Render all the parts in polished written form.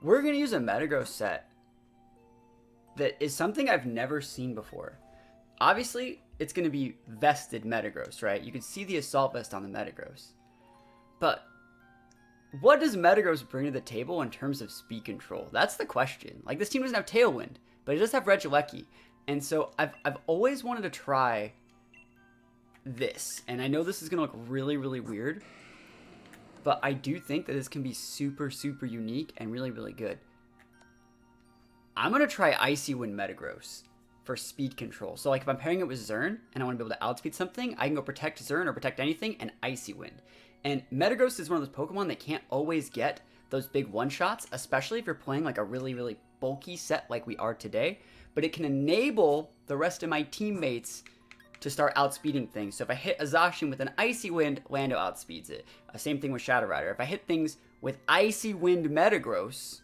we're going to use a Metagross set that is something I've never seen before. Obviously, it's going to be vested Metagross, right? You can see the Assault Vest on the Metagross. But what does Metagross bring to the table in terms of speed control? That's the question. Like, this team doesn't have Tailwind, but it does have Regieleki. And so I've always wanted to try this. And I know this is going to look really, really weird. But I do think that this can be super, super unique and really, really good. I'm going to try Icy Wind Metagross for speed control. So like if I'm pairing it with Zern and I want to be able to outspeed something, I can go protect Zern or protect anything and Icy Wind. And Metagross is one of those Pokemon that can't always get those big one-shots, especially if you're playing like a really, really bulky set like we are today. But it can enable the rest of my teammates to start outspeeding things. So if I hit a Zacian with an Icy Wind, Lando outspeeds it. Same thing with Shadow Rider. If I hit things with Icy Wind Metagross,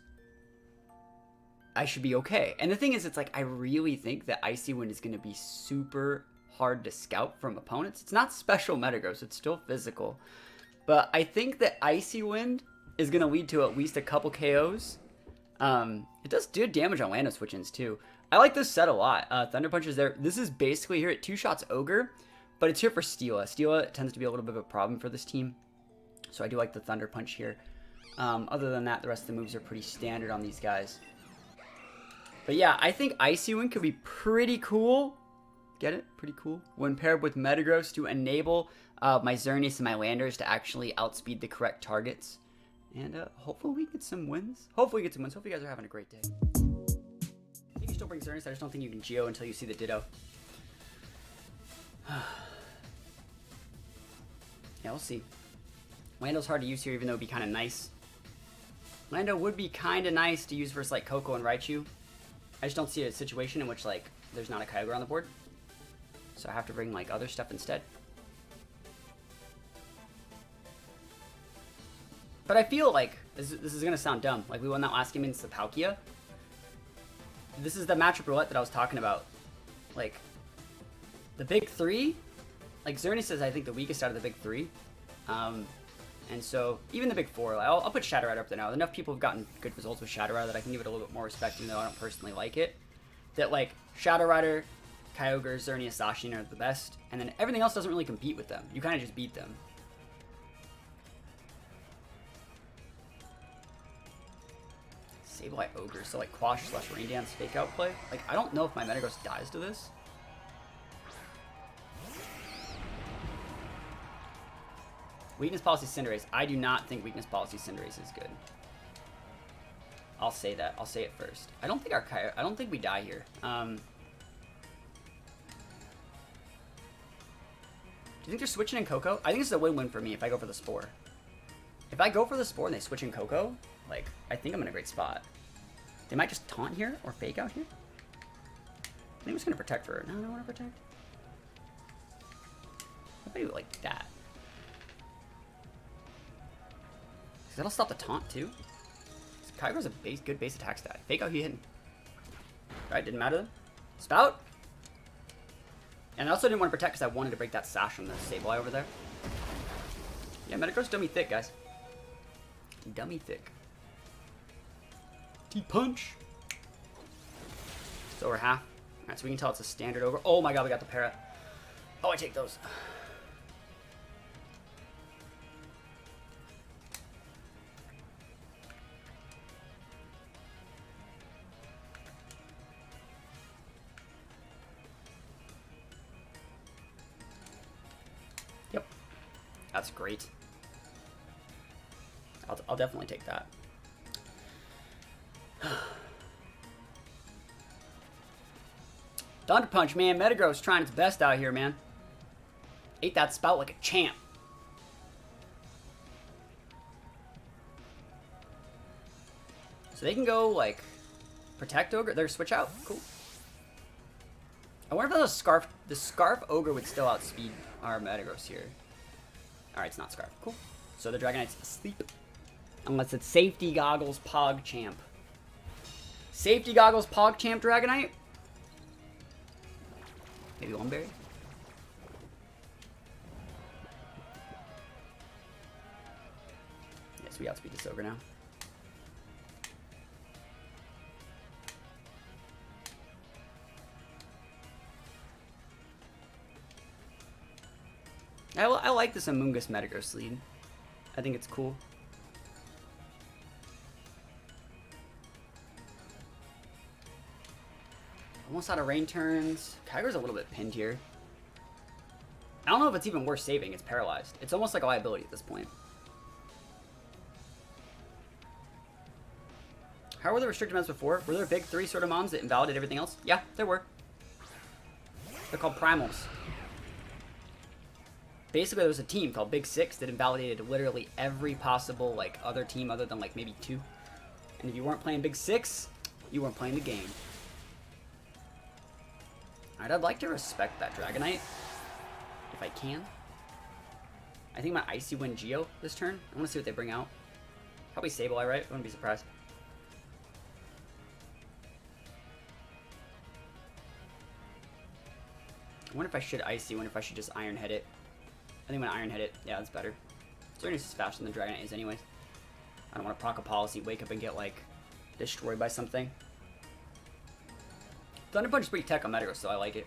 I should be okay. And the thing is, it's like, I really think that Icy Wind is going to be super hard to scout from opponents. It's not special Metagross, it's still physical. But I think that Icy Wind is going to lead to at least a couple KOs. It does do damage on Lando switch-ins too. I like this set a lot. Thunder Punch is there. This is basically here at 2 shots Ogre, but it's here for Steela. Steela tends to be a little bit of a problem for this team. So I do like the Thunder Punch here. Other than that, the rest of the moves are pretty standard on these guys. But yeah, I think Icy Wind could be pretty cool. Get it? Pretty cool. When paired with Metagross to enable my Xerneas and my Landers to actually outspeed the correct targets. And hopefully we get some wins. Hopefully we get some wins. Hope you guys are having a great day. You can still bring Xerneas. I just don't think you can Geo until you see the Ditto. Yeah, we'll see. Lando's hard to use here, even though it'd be kind of nice. Lando would be kind of nice to use versus like Coco and Raichu. I just don't see a situation in which like there's not a Kyogre on the board. So I have to bring like other stuff instead. But I feel like, this is going to sound dumb, like we won that last game against the Palkia. This is the matchup roulette that I was talking about. Like, the big three, like Xerneas is I think the weakest out of the big three. And so, even the big four, I'll put Shadow Rider up there now. Enough people have gotten good results with Shadow Rider that I can give it a little bit more respect, even though I don't personally like it. That like, Shadow Rider, Kyogre, Xerneas, Zacian are the best, and then everything else doesn't really compete with them. You kind of just beat them. Sableye Ogre, so like Quash / Rain Dance fake out play. Like, I don't know if my Metagross dies to this. Weakness Policy Cinderace. I do not think Weakness Policy Cinderace is good. I'll say that. I'll say it first. I don't think we die here. Do you think they're switching in Coco? I think this is a win-win for me if I go for the Spore. If I go for the Spore and they switch in Coco, like, I think I'm in a great spot. They might just taunt here or fake out here. I think I'm just going to protect for her. No, I don't want to protect. What about like that? Because that'll stop the taunt too. Kyogre's a good base attack stat. Fake out, he hit him. Alright, didn't matter then. Spout! And I also didn't want to protect because I wanted to break that sash from the Sableye over there. Yeah, Metagross dummy thick, guys. Dummy thick. T-punch! It's over half. Alright, so we can tell it's a standard over. Oh my god, we got the para. Oh, I take those. Yep. That's great. I'll definitely take that. Thunder Punch, man. Metagross trying its best out here, man. Ate that spout like a champ. So they can go, like, protect Ogre. They're switch out. Cool. I wonder if the Scarf Ogre would still outspeed our Metagross here. Alright, it's not Scarf. Cool. So the Dragonite's asleep. Unless it's Safety Goggles PogChamp. Safety Goggles PogChamp Dragonite? Maybe one berry? Yes, we outspeed this Ogre now. I like this Amoonguss Metagross lead. I think it's cool. Almost out of rain turns. Kyogre's a little bit pinned here. I don't know if it's even worth saving. It's paralyzed. It's almost like a liability at this point. How were the restricted mons before? Were there big 3 sort of mons that invalidate everything else? Yeah, there were. They're called primals. Basically, there was a team called Big Six that invalidated literally every possible like other team other than like maybe 2. And if you weren't playing Big Six, you weren't playing the game. Alright, I'd like to respect that Dragonite. If I can. I think my Icy Wind Geo this turn. I want to see what they bring out. Probably Sableye, right? I wouldn't be surprised. I wonder if I should Icy Wind, if I should just Iron Head it. I think I'm going to Iron Head it. Yeah, that's better. Xerneas is faster than the Dragonite is anyways. I don't want to proc a policy, wake up and get, like, destroyed by something. Thunder Punch is pretty tech on Metagross, so I like it.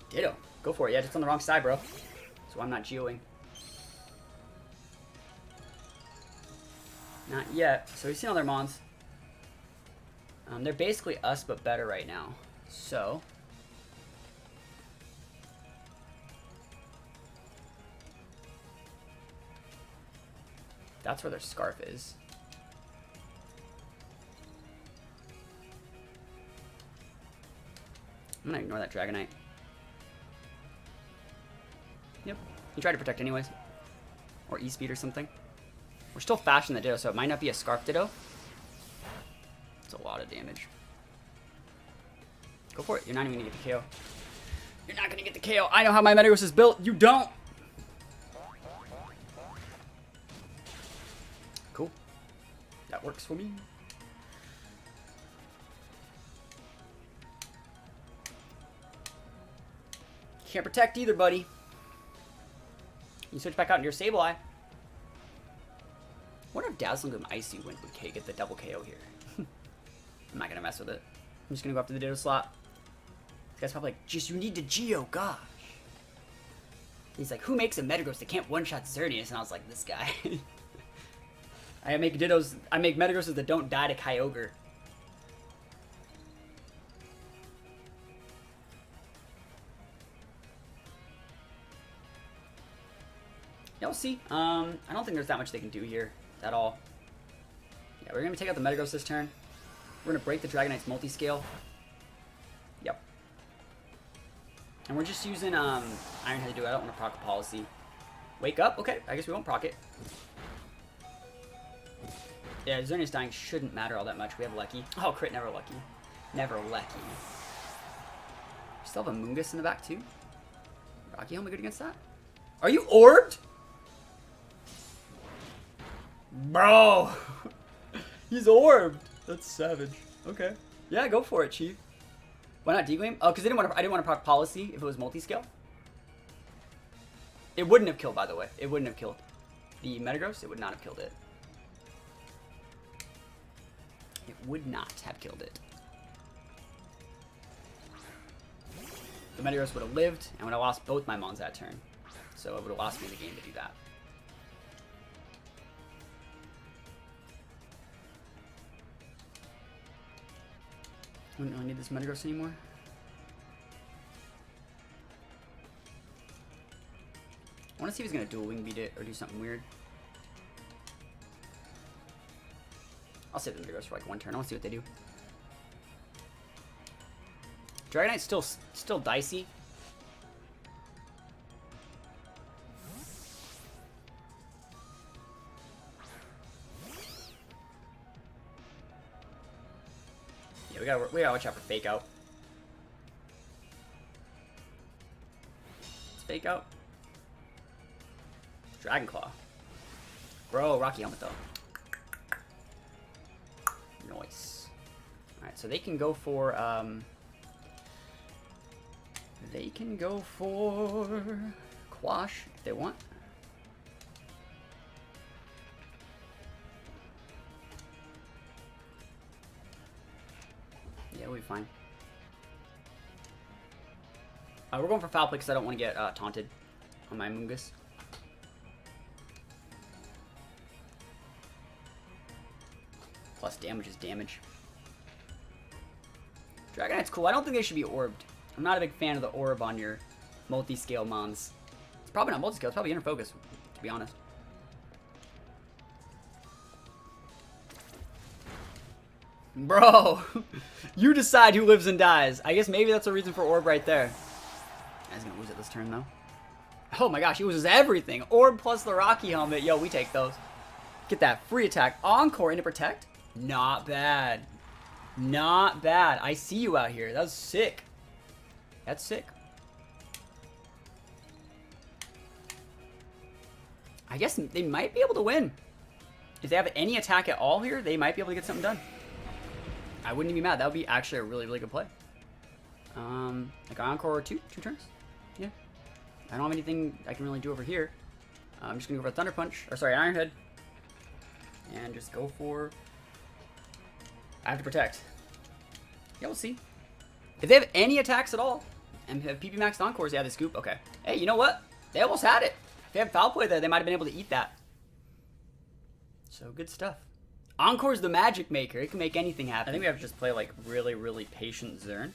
Ditto. Go for it. Yeah, just on the wrong side, bro. So I'm not geoing. Not yet. So we've seen all their mons. They're basically us, but better right now. So... that's where their Scarf is. I'm gonna ignore that Dragonite. Yep. He tried to protect anyways. Or E-Speed or something. We're still faster than the Ditto, so it might not be a Scarf Ditto. It's a lot of damage. Go for it. You're not even gonna get the KO. You're not gonna get the KO. I know how my Metagross is built. You don't! Cool. That works for me. Can't protect either, buddy. You switch back out into your Sableye. I wonder if Dazzling Gleam Icy Wind would get the double KO here. I'm not gonna mess with it. I'm just gonna go after the Ditto slot. This guy's probably like, just you need to Geo, gosh. He's like, who makes a Metagross that can't one-shot Xerneas? And I was like, this guy. I make Metagrosses that don't die to Kyogre. Y'all see? I don't think there's that much they can do here at all. Yeah, we're gonna take out the Metagross this turn. We're gonna break the Dragonite's multi-scale. Yep. And we're just using Iron Head to do it. I don't want to proc a policy. Wake up? Okay, I guess we won't proc it. Yeah, Xerneas dying shouldn't matter all that much. We have Lucky. Oh, crit, never Lucky. Never Lucky. We still have a Amoonguss in the back, too. Rocky Helmet good against that? Are you orbed? Bro! He's orbed! That's savage. Okay. Yeah, go for it, Chief. Why not D-Gleam? Oh, because I didn't want to proc policy if it was multi-scale. It wouldn't have killed, by the way. It wouldn't have killed. The Metagross, it would not have killed it. It would not have killed it. The Metagross would have lived, and would have lost both my mons that turn. So it would have lost me the game to do that. I don't really need this Metagross anymore. I want to see if he's going to dual wing beat it or do something weird. I'll save the Metagross for like one turn. I want to see what they do. Dragonite's still dicey. Yeah, we gotta watch out for Fake Out. It's Fake Out. Dragon Claw. Bro, Rocky Helmet though. Nice. Alright, so they can go for Quash if they want. Yeah, we'll be fine. We're going for foul play because I don't want to get taunted on my Mungus. Plus damage is damage. Dragonite's cool. I don't think they should be orbed. I'm not a big fan of the orb on your multi-scale mons. It's probably not multi-scale. It's probably inner focus, to be honest. Bro, you decide who lives and dies. I guess maybe that's a reason for orb right there. He's gonna lose it this turn, though. Oh my gosh, he loses everything. Orb plus the Rocky helmet. Yo, we take those. Get that free attack. Encore into protect. Not bad. Not bad. I see you out here. That was sick. That's sick. I guess they might be able to win. If they have any attack at all here, they might be able to get something done. I wouldn't be mad. That would be actually a really, really good play. Like Encore or two turns. Yeah. I don't have anything I can really do over here. I'm just gonna go for a Thunder Punch, or sorry, Iron Head, and just go for. I have to protect. Yeah, we'll see. If they have any attacks at all, and have PP maxed Encores, yeah, they scoop. Okay. Hey, you know what? They almost had it. If they had foul play there, they might have been able to eat that. So good stuff. Encore's the magic maker. It can make anything happen. I think we have to just play like really, really patient Zern.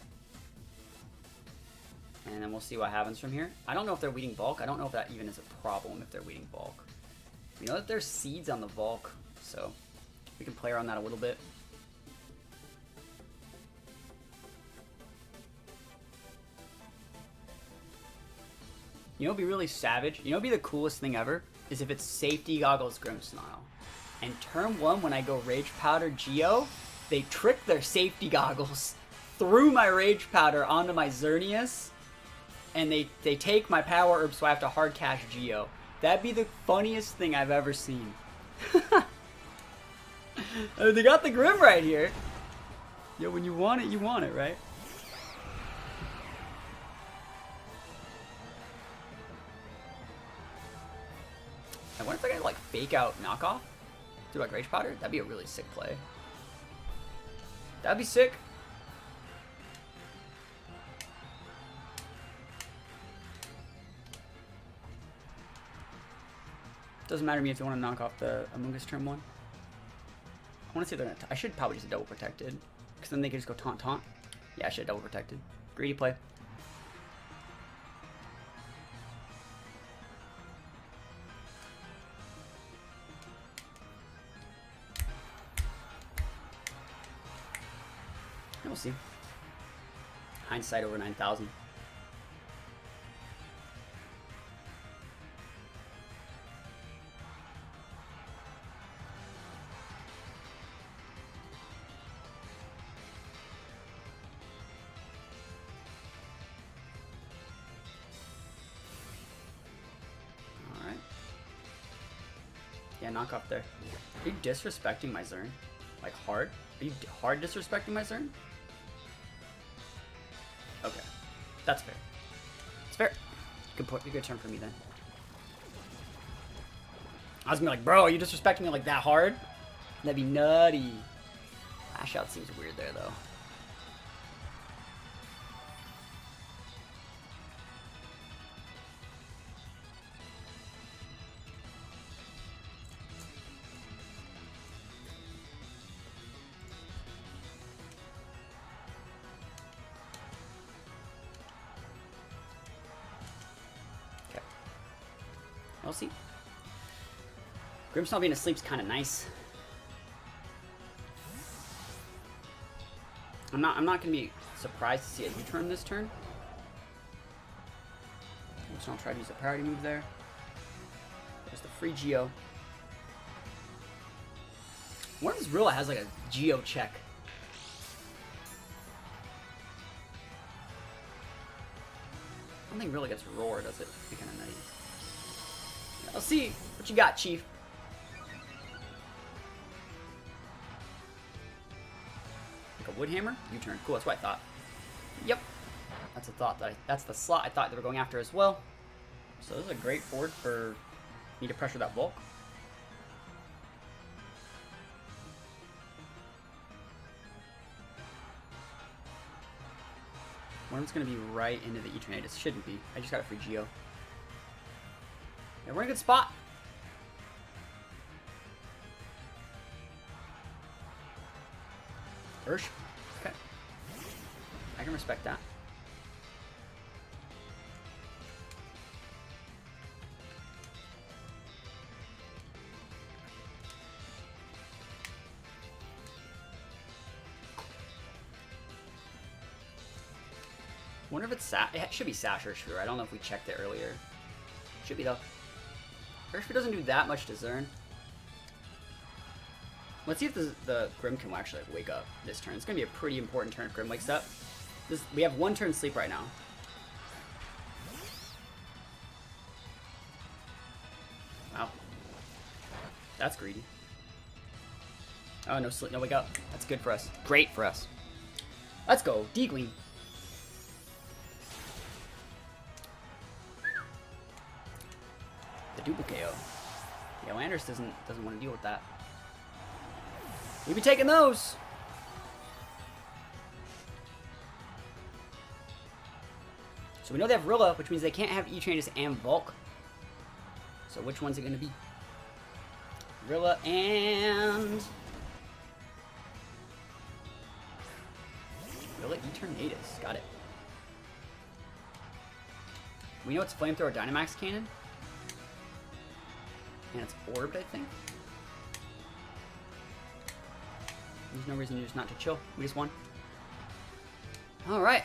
And then we'll see what happens from here. I don't know if they're weeding bulk. I don't know if that even is a problem if they're weeding bulk. We know that there's seeds on the bulk, so we can play around that a little bit. You know what'd be really savage? You know what'd be the coolest thing ever? Is if it's Safety Goggles Grimmsnarl. And turn 1, when I go Rage Powder Geo, they trick their Safety Goggles through my Rage Powder onto my Xerneas, and they take my Power Herb, so I have to hard cash Geo. That'd be the funniest thing I've ever seen. I mean, they got the Grim right here. Yo, when you want it, right? I wonder if they're gonna like fake out knockoff. Do like Rage Powder? That'd be a really sick play. That'd be sick. Doesn't matter to me if you want to knock off the Amoonguss turn 1. I want to see if they're gonna. I should probably just double protected, because then they can just go taunt. Yeah, I should double protected. Greedy play. We'll see. Hindsight over 9,000. All right. Yeah, knock off there. Are you disrespecting my Zern? Like hard? Are you hard disrespecting my Zern? Okay, that's fair. It's fair. Good turn for me then. I was gonna be like, bro, are you disrespecting me like that hard? That'd be nutty. Lash out seems weird there though. We'll see. Grimmsnarl being asleep is kind of nice. I'm not gonna be surprised to see a U-turn this turn. Grimmsnarl try to use a priority move there. There's the free Geo. What if this Rilla has like a Geo check? I don't think Rilla gets Roar, does it? It'd be kind of nutty. Let's see what you got, Chief. Like a Woodhammer? U-turn. Cool, that's what I thought. Yep. That's a thought that's the slot I thought they were going after as well. So this is a great board for me to pressure that bulk. One of them's going to be right into the Eternatus. Shouldn't be. I just got a free Geo. Yeah, we're in a good spot. Ursh. Okay. I can respect that. Wonder if it's it should be Sash Urshifu. I don't know if we checked it earlier. Should be though. Urshifu doesn't do that much to Zern. Let's see if the Grimmkin will actually like, wake up this turn. It's gonna be a pretty important turn if Grimm wakes up. We have 1 turn sleep right now. Wow. That's greedy. Oh, no sleep, no wake up. That's good for us. Great for us. Let's go, D-Gleam. The duplicate. Yeah, Landers doesn't want to deal with that. We be taking those. So we know they have Rilla, which means they can't have Eternatus and Volk. So which one's it going to be? Rilla and... Rilla Eternatus. Got it. We know it's Flamethrower Dynamax Cannon. And it's Orbed, I think. There's no reason just not to chill. We just won. Alright.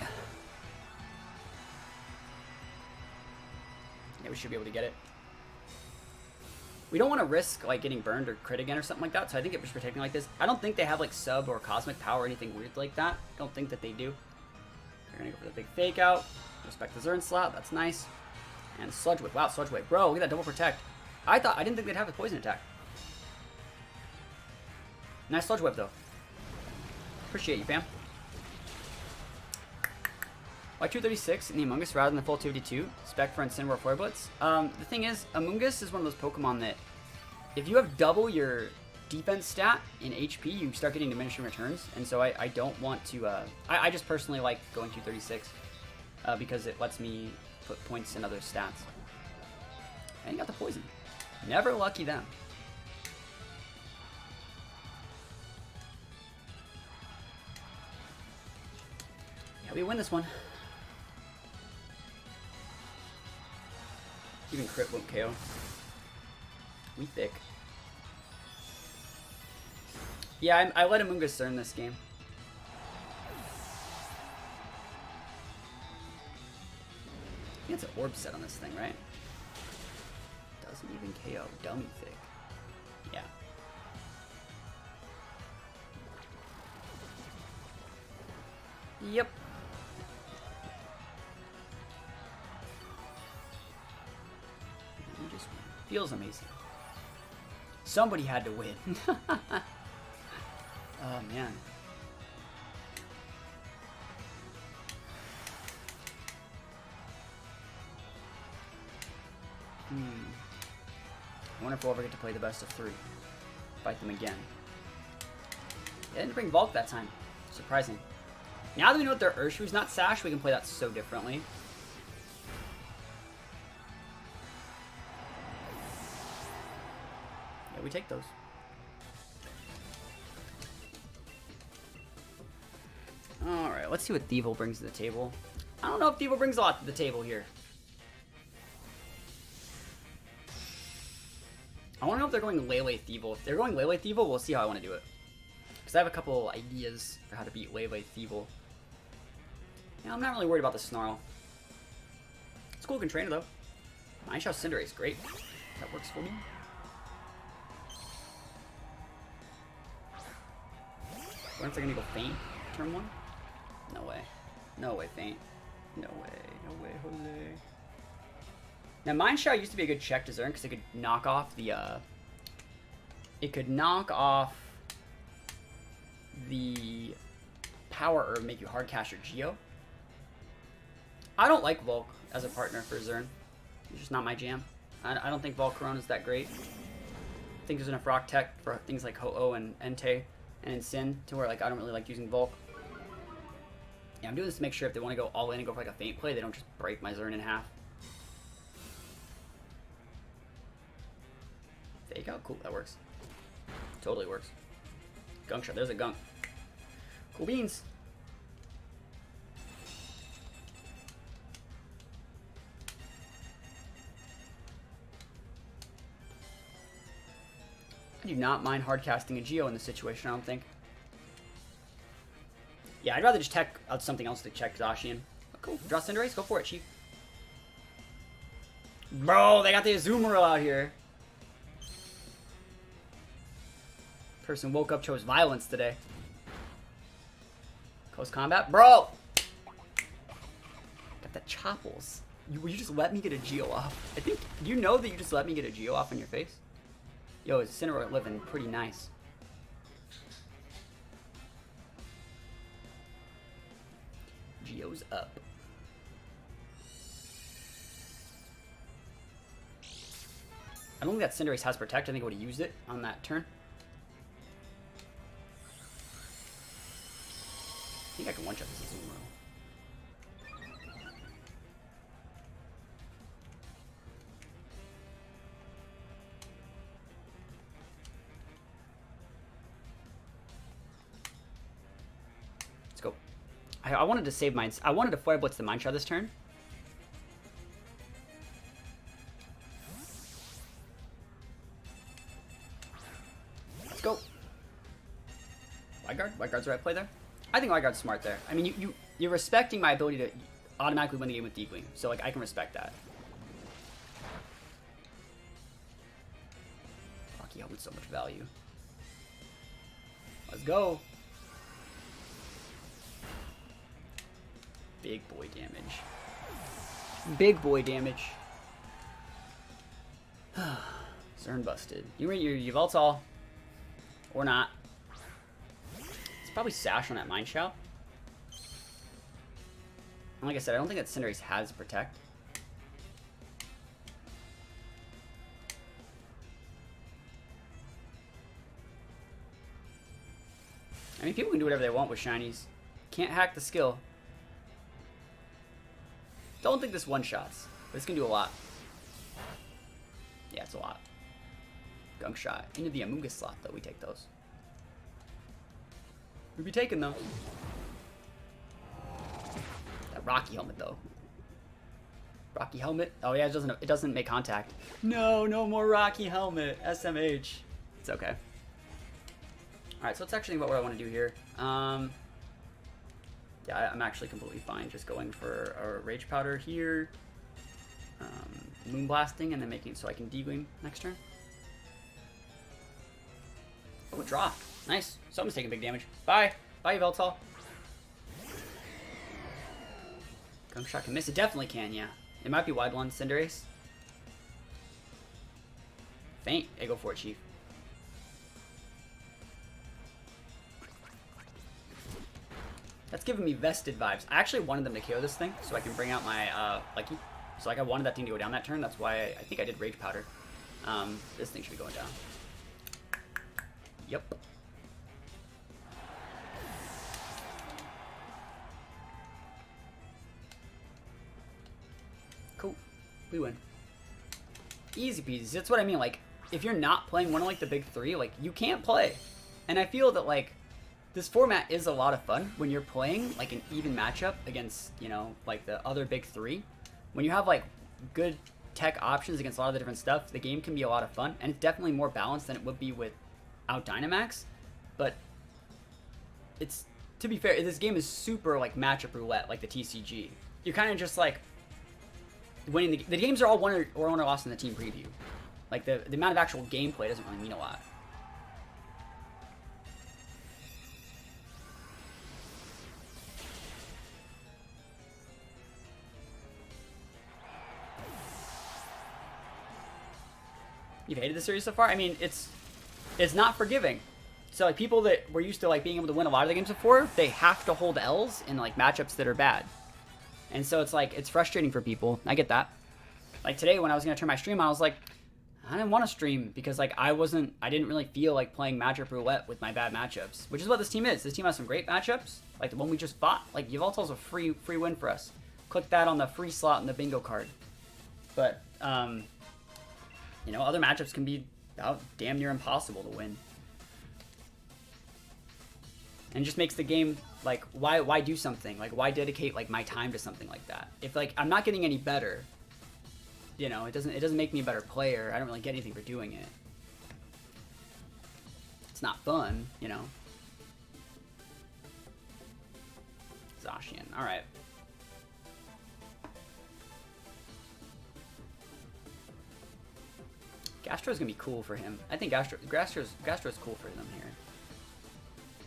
Yeah, we should be able to get it. We don't want to risk like getting burned or crit again or something like that, so I think if we're protecting like this, I don't think they have like sub or cosmic power or anything weird like that. I don't think that they do. They're gonna go for the big fake out. Respect the Zern slot, that's nice. And Sludge Wave. Wow, Sludge Wave. Bro, look at that double protect. I didn't think they'd have a poison attack. Nice Sludge Wave though. Appreciate you, fam. Why 236 in the Amoonguss rather than the full 252? Spec for Incineroar Flare Blitz. The thing is, Amoonguss is one of those Pokemon that if you have double your defense stat in HP, you start getting diminishing returns. And so I don't want to... I just personally like going 236 because it lets me put points in other stats. And you got the poison. Never lucky them. Yeah, we win this one. Even crit won't KO. We thick. Yeah, I let Amoonguss Zern this game. I think it's an orb set on this thing, right? Doesn't even KO. Dummy thick. Yeah. Yep. We just win. Feels amazing. Somebody had to win. Oh man. I wonder if we'll ever get to play the best of 3. Fight them again. They didn't bring Volk that time. Surprising. Now that we know that their Urshifu's not Sash, we can play that so differently. Yeah, we take those. Alright, let's see what Thievul brings to the table. I don't know if Thievul brings a lot to the table here. I want to know if they're going Lele Thievul. If they're going Lele Thievul, we'll see how I want to do it. Because I have a couple ideas for how to beat Lele Thievul. Yeah, I'm not really worried about the Snarl. It's cool, can train it though. Mineshaw Cinderace is great. That works for me. What if they're going to go Faint turn 1? No way. No way, Faint. No way. No way, Jose. Now, Mineshaw used to be a good check to Zern because it could knock off the, it could knock off the Power Herb, make you hard cash your Geo. I don't like Volk as a partner for Zern. It's just not my jam. I don't think Volcarona is that great. I think there's enough Rock Tech for things like Ho-Oh and Entei and Incin to where, like, I don't really like using Volk. Yeah, I'm doing this to make sure if they want to go all in and go for like a feint play, they don't just break my Zern in half. Fake out? Cool, that works. Totally works. Gunk shot. There's a gunk. Cool beans. I do not mind hard casting a Geo in this situation, I don't think. Yeah, I'd rather just tech out something else to check Zacian. Oh, cool. Draw Cinderace? Go for it, Chief. Bro, they got the Azumarill out here. Person woke up, chose violence today. Close combat. Bro! Got the Choppels. You just let me get a Geo off. I think, do you know that you just let me get a Geo off on your face? Yo, is Incineroar living pretty nice. Geo's up. I don't think that Cinderace has Protect. I think I would have used it on that turn. I think I can one-shot this Azumarill. Let's go. I wanted to save mine. I wanted to Fire Blitz the Mind Shot this turn. Let's go. Wide Guard? Wide Guard's the right play there? I think Wide Guard's smart there. I mean, you're respecting my ability to automatically win the game with Deepling. So, like, I can respect that. Rocky Helmet's so much value. Let's go. Big boy damage. Big boy damage. Zern busted. You vault all. Or not. It's probably Sash on that Mind Shout. And like I said, I don't think that Cinderace has Protect. I mean, people can do whatever they want with shinies. Can't hack the skill. Don't think this one-shots, but it's going to do a lot. Yeah, it's a lot. Gunk Shot. Into the Amoonguss slot, though. We take those. We'd be taking those. That Rocky Helmet, though. Rocky Helmet? Oh, yeah, it doesn't make contact. No, no more Rocky Helmet. SMH. It's okay. Alright, so let's actually what I want to do here. Yeah, I'm actually completely fine just going for a Rage Powder here, Moonblasting, and then making it so I can D-Gleam next turn. Oh, a draw. Nice. Something's taking big damage. Bye. Bye, Yveltal. Gunk Shot can miss. It definitely can, yeah. It might be Wide One, Cinderace. Feint. Hey, go for it, Chief. That's giving me vested vibes. I actually wanted them to KO this thing so I can bring out my Lucky. So like I wanted that thing to go down that turn. That's why I think I did Rage Powder. This thing should be going down. Yep. Cool. We win. Easy peasy. That's what I mean. Like, if you're not playing one of like the big three, like you can't play. And I feel that like this format is a lot of fun when you're playing like an even matchup against, you know, like the other big three. When you have like good tech options against a lot of the different stuff, the game can be a lot of fun, and it's definitely more balanced than it would be without Dynamax. But it's, to be fair, this game is super like matchup roulette, like the TCG. You're kind of just like winning the games are all won or lost in the team preview. Like the amount of actual gameplay doesn't really mean a lot. You've hated the series so far? I mean, it's not forgiving. So like people that were used to like being able to win a lot of the games before, they have to hold L's in like matchups that are bad. And so it's like, it's frustrating for people. I get that. Like today when I was going to turn my stream on, I was like, I didn't want to stream because like I didn't really feel like playing matchup roulette with my bad matchups, which is what this team is. This team has some great matchups, like the one we just fought. Like Yveltal's a free win for us. Click that on the free slot in the bingo card. But you know, other matchups can be about damn near impossible to win, and it just makes the game like why do something, like why dedicate like my time to something like that if like I'm not getting any better. You know, it doesn't make me a better player. I don't really get anything for doing it. It's not fun, you know. Zacian, all right. Gastro's gonna be cool for him. I think Gastro's cool for them here.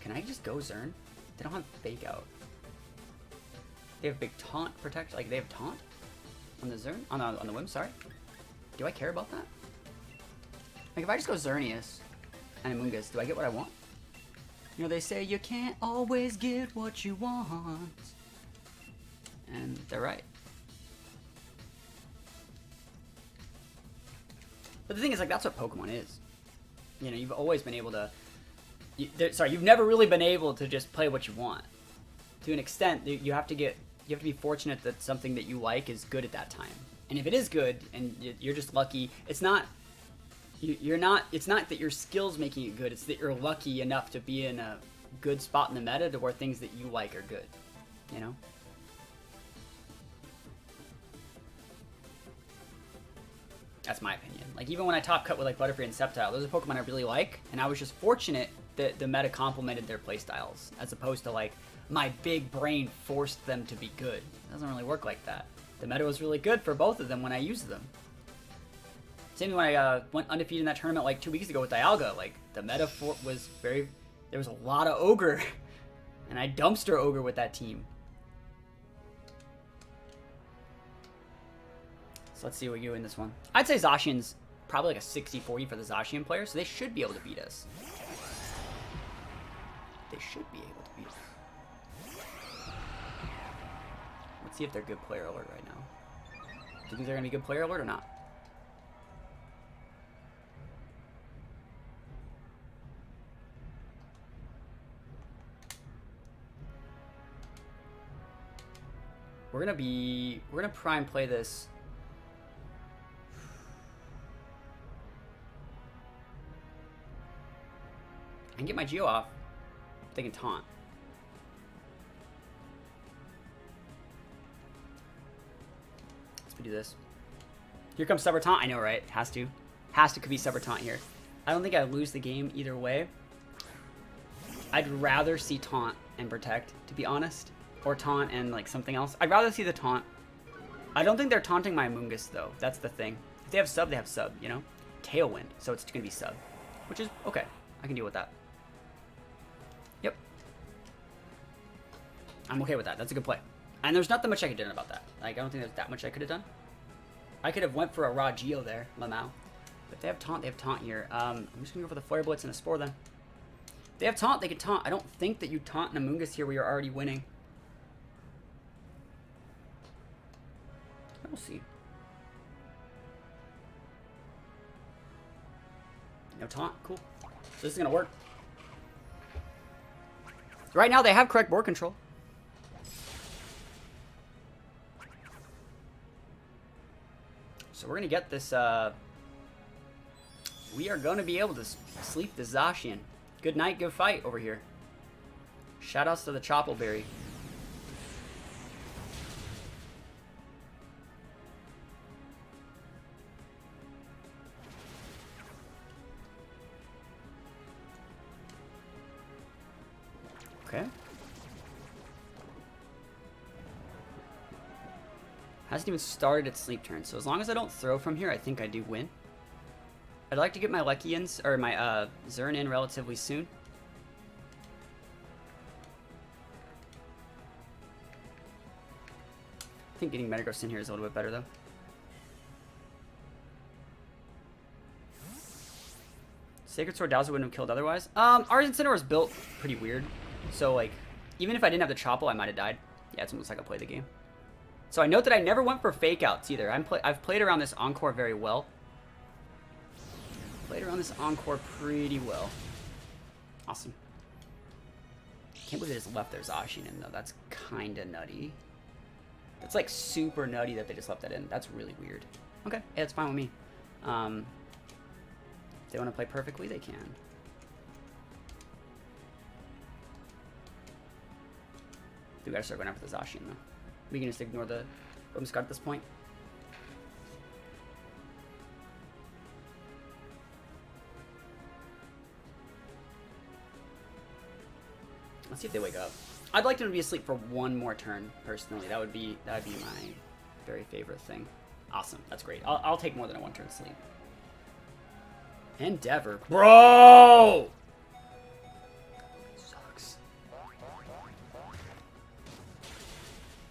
Can I just go Zern? They don't have Fake Out. They have big taunt protect. Like they have taunt on the Zern on the whim. Sorry. Do I care about that? Like if I just go Xerneas and Amoonguss, do I get what I want? You know they say you can't always get what you want, and they're right. But the thing is, like, that's what Pokemon is. You know, you've always been able to... you've never really been able to just play what you want. To an extent, you have to be fortunate that something that you like is good at that time. And if it is good, and you're just lucky, it's not that your skill's making it good, it's that you're lucky enough to be in a good spot in the meta to where things that you like are good. You know? That's my opinion. Like, even when I top cut with, like, Butterfree and Sceptile, those are Pokemon I really like, and I was just fortunate that the meta complemented their playstyles, as opposed to, like, my big brain forced them to be good. It doesn't really work like that. The meta was really good for both of them when I used them. Same when I went undefeated in that tournament, like, 2 weeks ago with Dialga. Like, the meta was very... There was a lot of Ogre, and I dumpster Ogre with that team. So let's see what you do in this one. I'd say Zacian's probably like a 60-40 for the Zacian player, so they should be able to beat us. They should be able to beat us. Let's see if they're good player alert right now. Do you think they're going to be good player alert or not? We're going to prime play this. I can get my Geo off. They can taunt. Let's do this. Here comes Stubborn Taunt. I know, right? Has to be Stubborn Taunt here. I don't think I lose the game either way. I'd rather see Taunt and Protect, to be honest. Or Taunt and like something else. I'd rather see the Taunt. I don't think they're taunting my Amoonguss though. That's the thing. If they have sub, they have sub, you know? Tailwind. So it's gonna be sub. Which is okay. I can deal with that. Yep. I'm okay with that. That's a good play. And there's not that much I could have done about that. Like, I don't think there's that much I could have done. I could have went for a raw Geo there, Lamau. But if they have taunt here. I'm just gonna go for the Flare Blitz and a Spore then. If they have taunt, they can taunt. I don't think that you taunt an Amoonguss here where you're already winning. We'll see. No taunt, cool. So this is gonna work. Right now they have correct board control. So we're gonna get this, we are gonna be able to sleep the Zacian. Good night, good fight over here. Shoutouts to the Choppel Berry. Okay. Hasn't even started its sleep turn, so as long as I don't throw from here, I think I do win. I'd like to get my Lekians, or my Zern in relatively soon. I think getting Metagross in here is a little bit better though. Sacred Sword Dowser wouldn't have killed otherwise. Our Incineroar is built pretty weird. So, like, even if I didn't have the Choppel, I might have died. Yeah, it's almost like I played the game. So I note that I never went for Fake Outs either. I've played around this Encore very well. played around this Encore pretty well. Awesome. Can't believe they just left their Zacian in, though. That's kind of nutty. It's like super nutty that they just left that in. That's really weird. Okay, hey, that's fine with me. If they want to play perfectly, they can. We gotta start going after the Zacian, though. We can just ignore the Boomscott at this point. Let's see if they wake up. I'd like them to be asleep for one more turn, personally. That would be my very favorite thing. Awesome, that's great. I'll take more than a 1 turn sleep. Endeavor, bro. Sucks.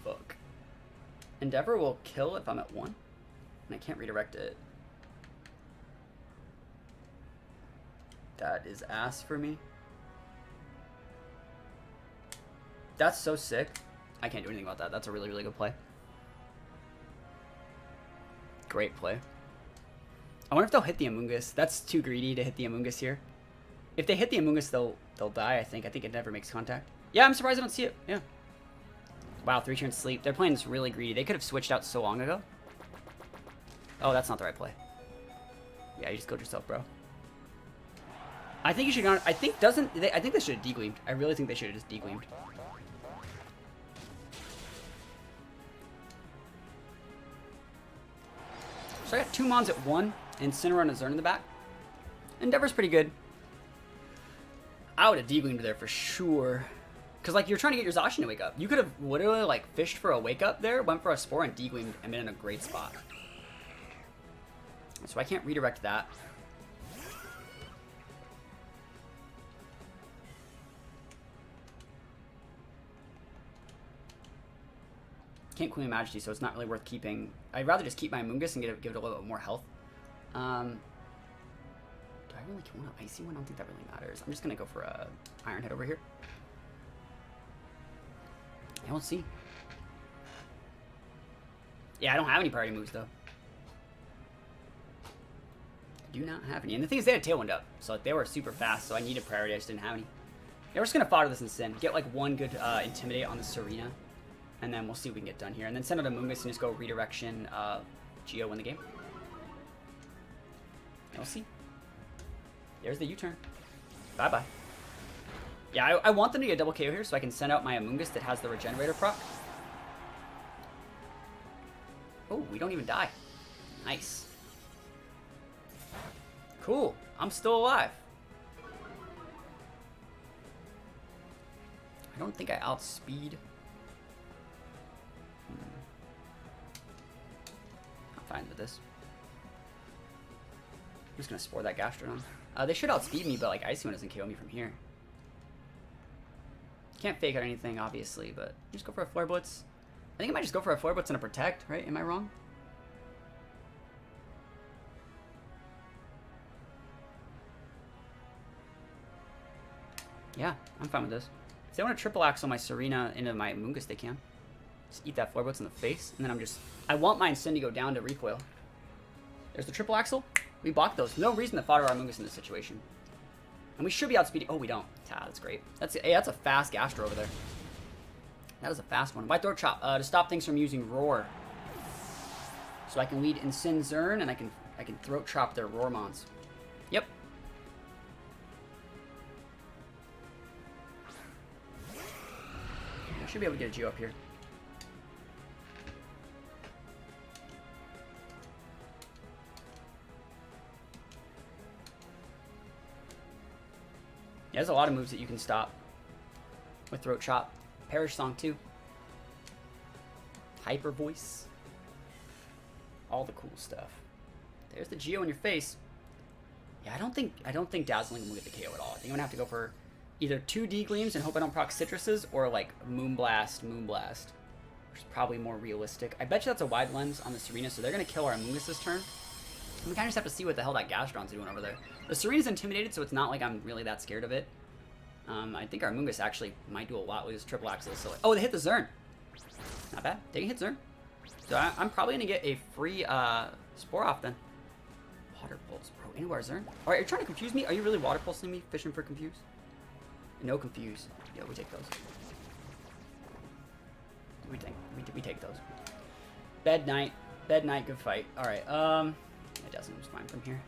Fuck. Endeavor will kill if I'm at 1, and I can't redirect it. That is ass for me. That's so sick. I can't do anything about that. That's a really, really good play. Great play. I wonder if they'll hit the Amoonguss. That's too greedy to hit the Amoonguss here. If they hit the Amoonguss, they'll die, I think. I think it never makes contact. Yeah, I'm surprised I don't see it. Yeah. Wow, 3 turns sleep. They're playing this really greedy. They could have switched out so long ago. Oh, that's not the right play. Yeah, you just killed yourself, bro. I think you should go. I think I think they should have degleamed. I really think they should have just degleamed. So I got 2 Mons at 1, and Incineroar and a Zern in the back. Endeavor's pretty good. I would have degleamed there for sure. Because, like, you're trying to get your Zacian to wake up. You could have literally, like, fished for a wake up there, went for a Spore, and degleamed, and been in a great spot. So I can't redirect that. Can't Queen of Majesty, so it's not really worth keeping. I'd rather just keep my Amoonguss and give it a little bit more health. Do I really want an Icy one? I don't think that really matters. I'm just going to go for a Iron Head over here. And we'll see. Yeah, I don't have any priority moves, though. I do not have any. And the thing is, they had Tailwind up, so like, they were super fast, so I needed priority. I just didn't have any. Yeah, we're just going to fodder this in Sin. Get like 1 good Intimidate on the Serena. And then we'll see what we can get done here. And then send out a Amoonguss and just go redirection. Geo win the game. And we'll see. There's the U-turn. Bye-bye. Yeah, I want them to get a double KO here so I can send out my Amoonguss that has the Regenerator proc. Oh, we don't even die. Nice. Cool. I'm still alive. I don't think I outspeed. I'm fine with this. I'm just gonna Spore that Gastrodon. They should outspeed me, but like Icy One doesn't KO me from here. Can't fake out anything, obviously, but just go for a Flare Blitz. I think I might just go for a Flare Blitz and a Protect, right? Am I wrong? Yeah, I'm fine with this. If they want to triple axle my Serena into my Amoonguss, they can. Just eat that Flare Blitz in the face, and then I want my Incin to go down to recoil. There's the triple axle. We block those. No reason to fodder our Amoonguss in this situation. And we should be outspeeding. Oh, we don't. That's great. Hey, that's a fast Gastro over there. That is a fast one. Why Throat Chop? To stop things from using Roar. So I can lead Incin Zern, and I can Throat Chop their Roar Mons. Yep. I should be able to get a Geo up here. Yeah, there's a lot of moves that you can stop with Throat Chop. Perish Song too. Hyper Voice. All the cool stuff. There's the Geo in your face. Yeah, I don't think Dazzling will get the KO at all. I think I'm gonna have to go for either 2 D-Gleams and hope I don't proc Citruses, or like Moonblast, which is probably more realistic. I bet you that's a wide lens on the Serena, so they're gonna kill our Amoonguss this turn. We kind of just have to see what the hell that Gastrodon's doing over there. The Serena's intimidated, so it's not like I'm really that scared of it. I think our Amoonguss actually might do a lot with his triple axle. So, oh, they hit the Zern. Not bad. They can hit Zern. So I'm probably going to get a free Spore off then. Water Bolt. Pulse. Bro, into our Zern? Alright, you're trying to confuse me? Are you really Water Pulsing me? Fishing for confuse? No confuse. Yeah, we take those. We take those. Bed Knight. Bed Knight, good fight. Alright, it doesn't was fine from here.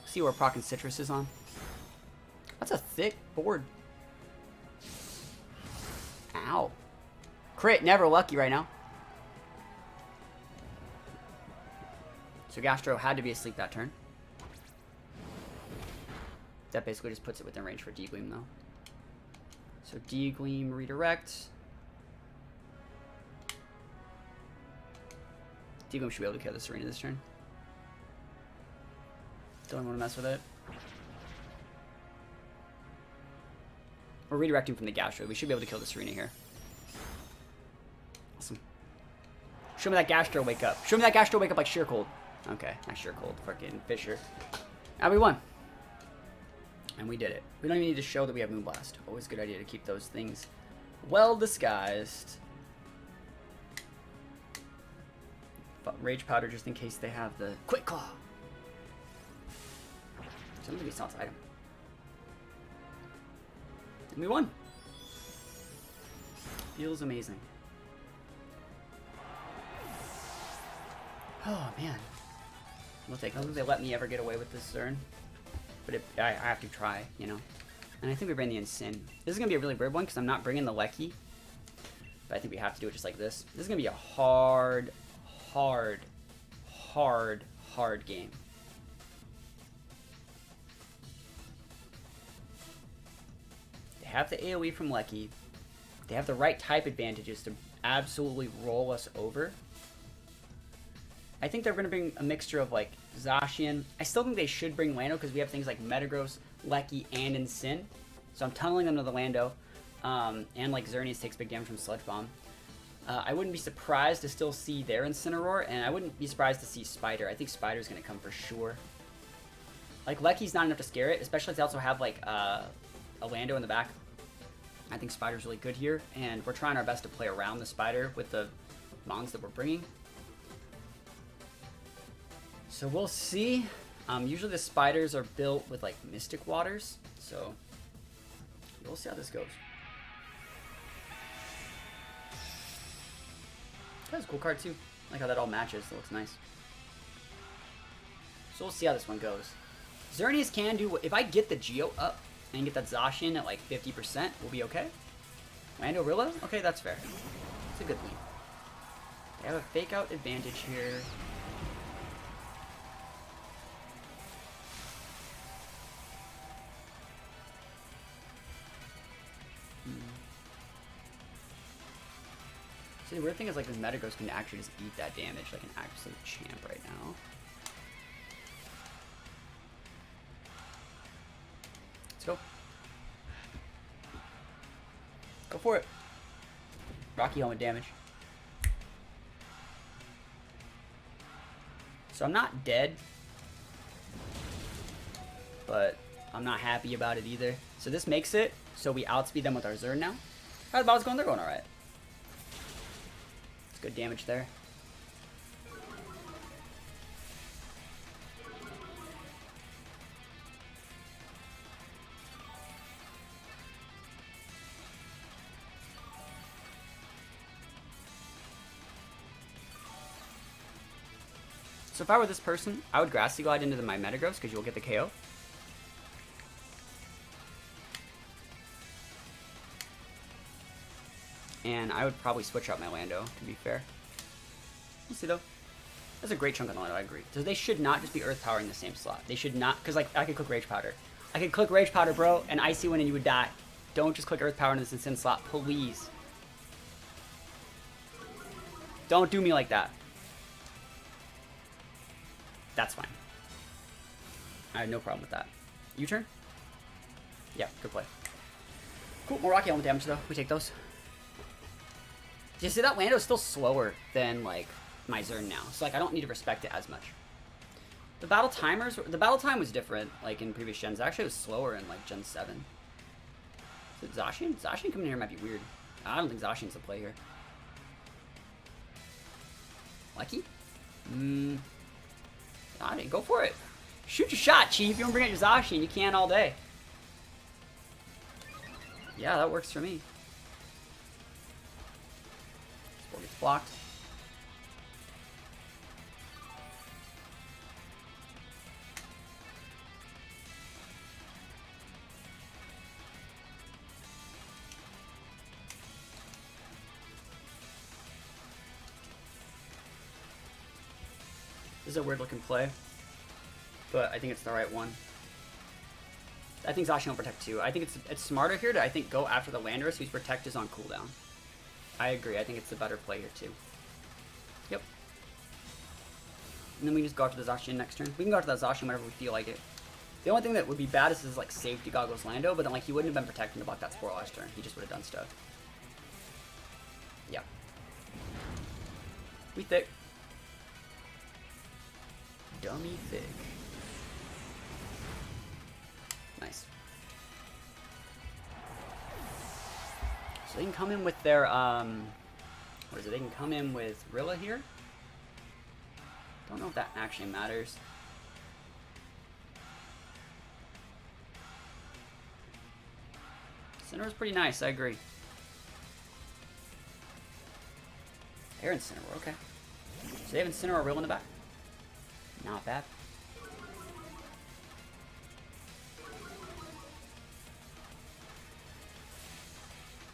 See where Proc and Citrus is on. That's a thick board. Ow. Crit, never lucky right now. So Gastro had to be asleep that turn. That basically just puts it within range for D-Gleam though. So D-Gleam redirect. D-Gleam should be able to kill the Serena this turn. Don't want to mess with it. We're redirecting from the Gastro. We should be able to kill the Serena here. Awesome. Show me that Gastro wake up. Show me that Gastro wake up like Sheer Cold. Okay, not Sheer Cold. Fucking Fisher. And we won. And we did it. We don't even need to show that we have Moonblast. Always a good idea to keep those things well disguised. Rage Powder just in case they have the Quick Claw. Somebody saw its item. And we won. Feels amazing. Oh man. We'll take. I don't think they let me ever get away with this Zern. But I have to try, you know. And I think we bring the Insin. This is going to be a really weird one because I'm not bringing the Lecky. But I think we have to do it just like this. This is going to be a hard game. They have the AoE from Lecky. They have the right type advantages to absolutely roll us over. I think they're going to bring a mixture of like Zacian. I still think they should bring Lando because we have things like Metagross, Lecky, and Insin. So I'm tunneling them to the Lando. And like Xerneas takes big damage from Sludge Bomb. I wouldn't be surprised to still see their Incineroar, and I wouldn't be surprised to see Spider. I think Spider's going to come for sure. Like Lecky's not enough to scare it, especially if they also have like a Lando in the back. I think Spider's really good here, and we're trying our best to play around the Spider with the Mons that we're bringing. So we'll see. Usually the Spiders are built with like Mystic Waters, so we'll see how this goes. That's a cool card too. I like how that all matches. It looks nice. So we'll see how this one goes. Xerneas can do, if I get the Geo up and get that Zacian at like 50%, we'll be okay. Lando Rilla? Okay, that's fair. It's a good lead. They have a fake out advantage here. See, the weird thing is like this Metagross can actually just eat that damage like an absolute champ right now. Let's go. Go for it. Rocky Helmet damage. So I'm not dead, but I'm not happy about it either. So this makes it so we outspeed them with our Zern now. How's the battles going? They're going alright. It's good damage there. So if I were this person, I would Grassy Glide into my Metagross because you'll get the KO. And I would probably switch out my Lando, to be fair. We'll see though. That's a great chunk on the Lando, I agree. So they should not just be Earth Powering the same slot. They should not, because like I could click Rage Powder. I could click Rage Powder, bro, and Icy Wind and you would die. Don't just click Earth Power in this instant slot, please. Don't do me like that. That's fine. I have no problem with that. U-turn? Yeah, good play. Cool, more Rocky Helmet damage though. We take those. You see that Lando's still slower than like my Zern now, so like I don't need to respect it as much. The battle timers, the battle time was different like in previous gens. Actually, it was slower in like Gen 7. Is it Zacian? Zacian coming in here might be weird. I don't think Zacian's the play here. Lucky? I didn't go for it. Shoot your shot, Chief. You don't bring out your Zacian, you can all day. Yeah, that works for me. Sport gets blocked. This is a weird looking play, but I think it's the right one. I think Zacian will protect too. I think it's smarter here to, I think, go after the Landorus whose protect is on cooldown. I agree. I think it's the better play here too. Yep. And then we just go after the Zacian next turn. We can go after that Zacian whenever we feel like it. The only thing that would be bad is like safety goggles Lando, but then like he wouldn't have been protecting to block that Spore last turn. He just would have done stuff. Yeah. We thick. Dummy thick. Nice. So they can come in with their, what is it? They can come in with Rilla here. Don't know if that actually matters. Cinera's pretty nice, I agree. Air Incineroar, okay. So they have Incineroar Rilla in the back. Not bad.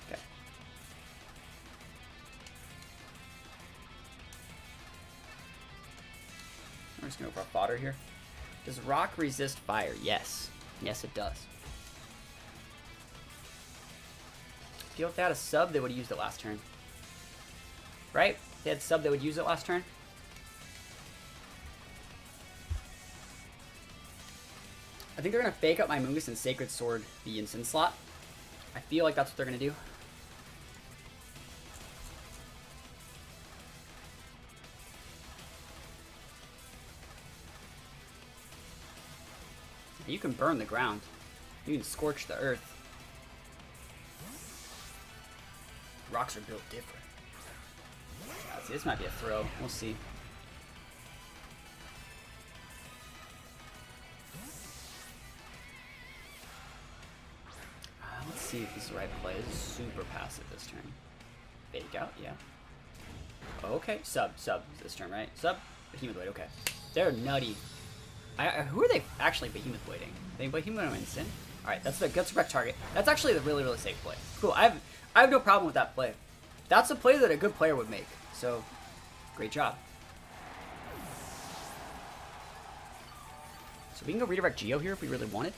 Okay. We're just gonna go for a fodder here. Does rock resist fire? Yes. Yes, it does. I feel if they had a sub, they would have used it last turn. Right? If they had sub, they would use it last turn. I think they're going to fake up my Moose and Sacred Sword the instant slot. I feel like that's what they're going to do. You can burn the ground. You can scorch the earth. Rocks are built different. Yeah, see, this might be a throw. We'll see. Let's see if this is the right play. This is super passive this turn. Fake out, yeah. Okay, sub this turn, right? Sub, Behemoth Blade, okay. They're nutty. Who are they actually Behemoth Blading? They Behemoth Blade Instant? Alright, that's the correct target. That's actually the really, really safe play. Cool, I have no problem with that play. That's a play that a good player would make. So, great job. So we can go redirect Geo here if we really wanted.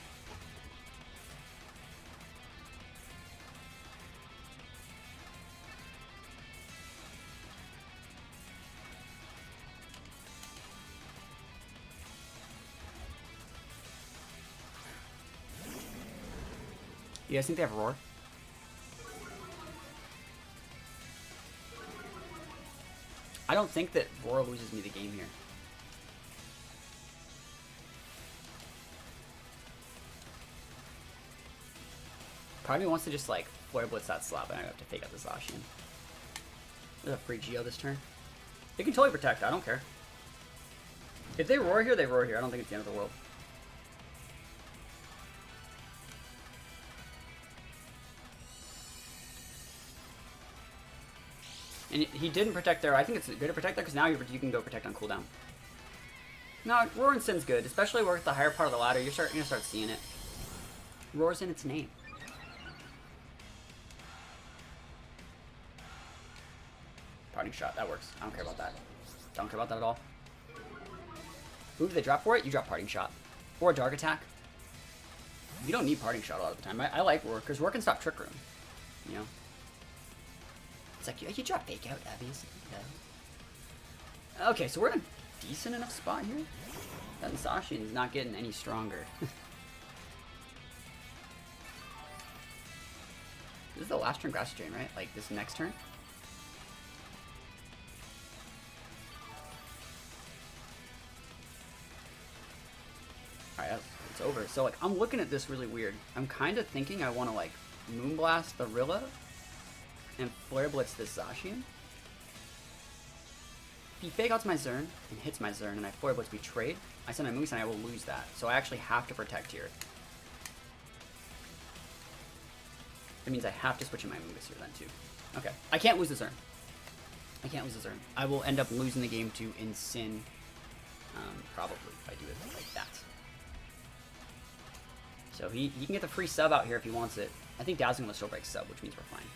You guys think they have Roar? I don't think that Roar loses me the game here. Part of me wants to just like Flare Blitz that slot, but I have to fake out the Zacian. There's a free Geo this turn. They can totally protect, I don't care. If they roar here, they roar here. I don't think it's the end of the world. And he didn't protect there. I think it's good to protect there because now you can go protect on cooldown. No, Roar and Sin's good, especially with the higher part of the ladder. You're gonna start seeing it. Roar's in its name. Parting Shot, that works. I don't care about that. Don't care about that at all. Who do they drop for it? You drop Parting Shot. Or Dark Attack. You don't need Parting Shot a lot of the time. I like Roar, because Roar can stop Trick Room. You know? It's like, you drop Fake Out, obviously. No. Okay, so we're in a decent enough spot here. That Zacian is not getting any stronger. This is the last turn Grass Drain, right? Like, this next turn? Alright, it's over. So, like, I'm looking at this really weird. I'm kind of thinking I want to, like, Moonblast the Rilla. and Flare Blitz this Zacian. If he fake outs my Zern and hits my Zern and I Flare Blitz Betrayed, I send my Moose and I will lose that. So I actually have to protect here. That means I have to switch in my Moose here then too. Okay, I can't lose the Zern. I can't lose the Zern. I will end up losing the game to Incin, probably, if I do it like that. So he can get the free sub out here if he wants it. I think Dow's going to Soul Break sub, which means we're fine.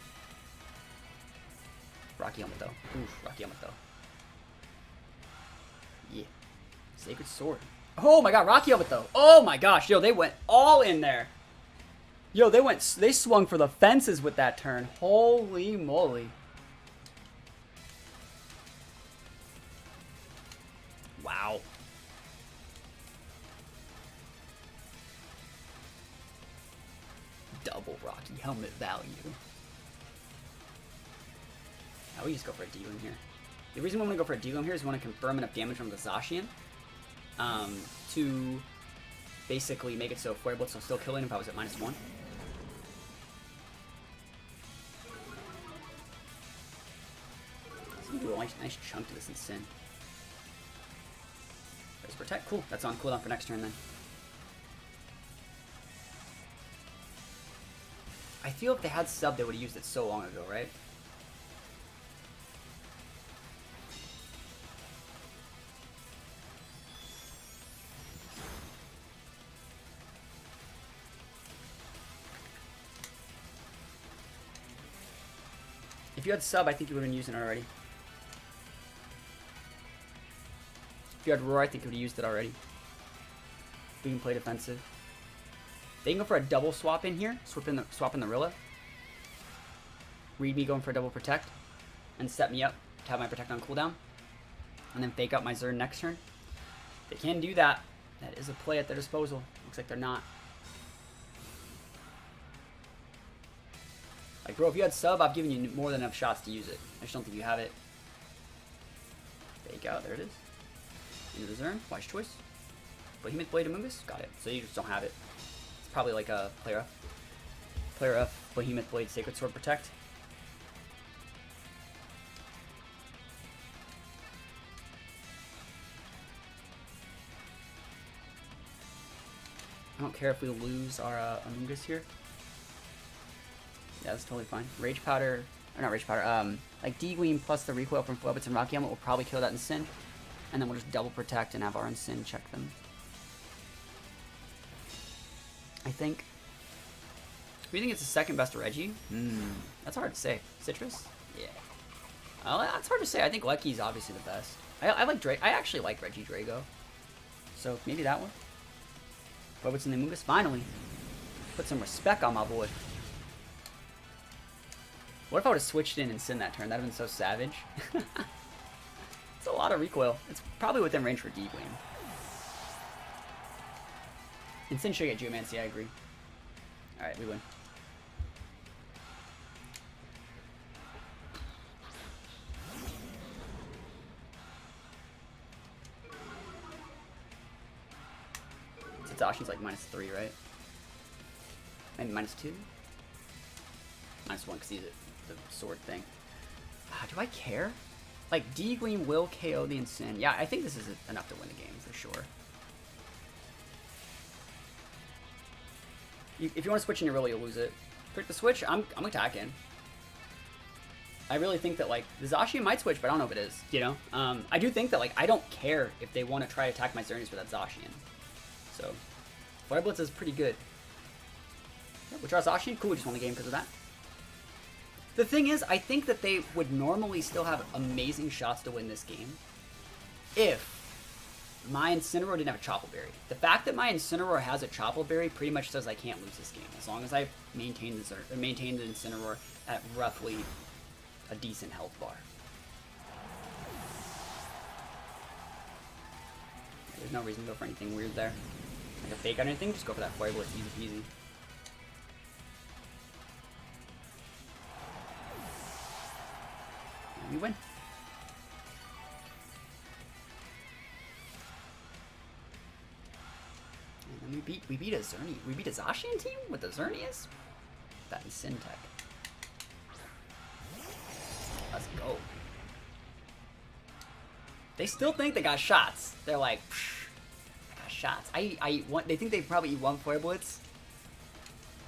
Rocky Helmet though. Oof, Rocky Helmet though. Yeah. Sacred Sword. Oh my god, Rocky Helmet though. Oh my gosh, yo, they went all in there. Yo, they swung for the fences with that turn. Holy moly. Wow. Double Rocky Helmet value. Now we just go for a D-Loom here. The reason we want to go for a D-Loom here is we want to confirm enough damage from the Zacian to basically make it so Flare Blitz will still kill him if I was at -1. So do a nice chunk to this Incin. There's Protect. Cool. That's on cooldown for next turn then. I feel if they had sub, they would have used it so long ago, right? If you had sub, I think you would have been using it already. If you had Roar, I think you would have used it already. We can play defensive. They can go for a double swap in here, swap in the Rilla. Read me going for a double protect, and set me up to have my protect on cooldown, and then fake out my Zern next turn. They can do that. That is a play at their disposal. Looks like they're not. Like, bro, if you had sub, I've given you more than enough shots to use it. I just don't think you have it. Fake out, there it is. Into the Zern, wise choice. Behemoth Blade Amoonguss, got it. So you just don't have it. It's probably like a player F, Behemoth Blade, Sacred Sword Protect. I don't care if we lose our Amoonguss here. Yeah, that's totally fine. Rage Powder, or not Rage Powder, like D-Gleam plus the recoil from Flare Blitz and Rocky Helmet will probably kill that Incin. And then we'll just double protect and have our Incin check them. I think. We think it's the second best Reggie. That's hard to say. Citrus? Yeah. That's hard to say. I think Lucky's obviously the best. I like Drake. I actually like Reggie Drago. So maybe that one. But what's in the Amoonguss? Finally. Put some respect on my boy. What if I would have switched in Incin that turn? That would have been so savage. It's a lot of recoil. It's probably within range for D-Gleam. Incin should get Geomancy, I agree. Alright, we win. Satosh's like -3, right? Maybe -2? -1 because he's the sword thing. Do I care? Like, D-Gleam will KO the Incin. Yeah, I think this is enough to win the game, for sure. If you want to switch in your Rilla, you'll lose it. Pick the switch, I'm attacking. I really think that, like, the Zacian might switch, but I don't know if it is, you know? I do think that, like, I don't care if they want to try to attack my Xerneas for that Zacian. So, Flare Blitz is pretty good. Which our Zacian? Cool, we just won the game because of that. The thing is, I think that they would normally still have amazing shots to win this game if my Incineroar didn't have a Choppel Berry. The fact that my Incineroar has a Choppel Berry pretty much says I can't lose this game, as long as I maintain the Incineroar at roughly a decent health bar. There's no reason to go for anything weird there. Like a fake or anything, just go for that Flare Blitz, easy peasy. We win. And then we beat a Xerneas. We beat a Zacian team with the Xerneas? That Incin tech. They still think they got shots. They're like, I got shots. I eat one. They think they probably eat one Flare Blitz.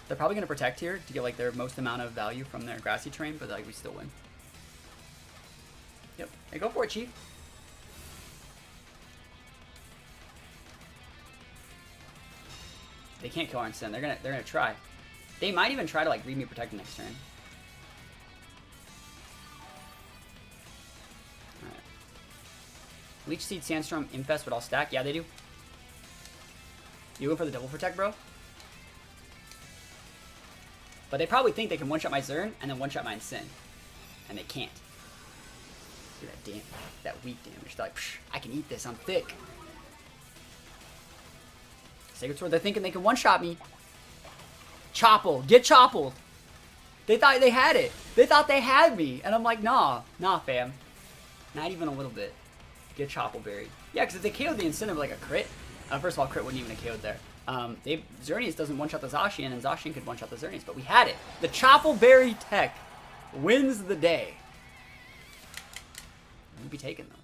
They're probably gonna protect here to get like their most amount of value from their grassy terrain, but like we still win. Yep. Hey, go for it, Chief. They can't kill our Sin. They're gonna try. They might even try to like read me protect the next turn. Alright. Leech Seed, Sandstorm, Infest would all stack. Yeah, they do. You go for the double protect, bro? But they probably think they can one-shot my Zern and then one-shot my Sin. And they can't. See that damage, that weak damage. They're like, psh, I can eat this, I'm thick. Sacred Sword, they're thinking they can one-shot me. Choppel, get Choppeled. They thought they had it. They thought they had me. And I'm like, nah, fam. Not even a little bit. Get Choppel Berry. Yeah, because if they KO'd the incentive like a crit, first of all, crit wouldn't even have KO'd there. Xerneas doesn't one-shot the Zacian, and Zacian could one-shot the Xerneas, but we had it. The Choppel Berry tech wins the day. We'd be taking them.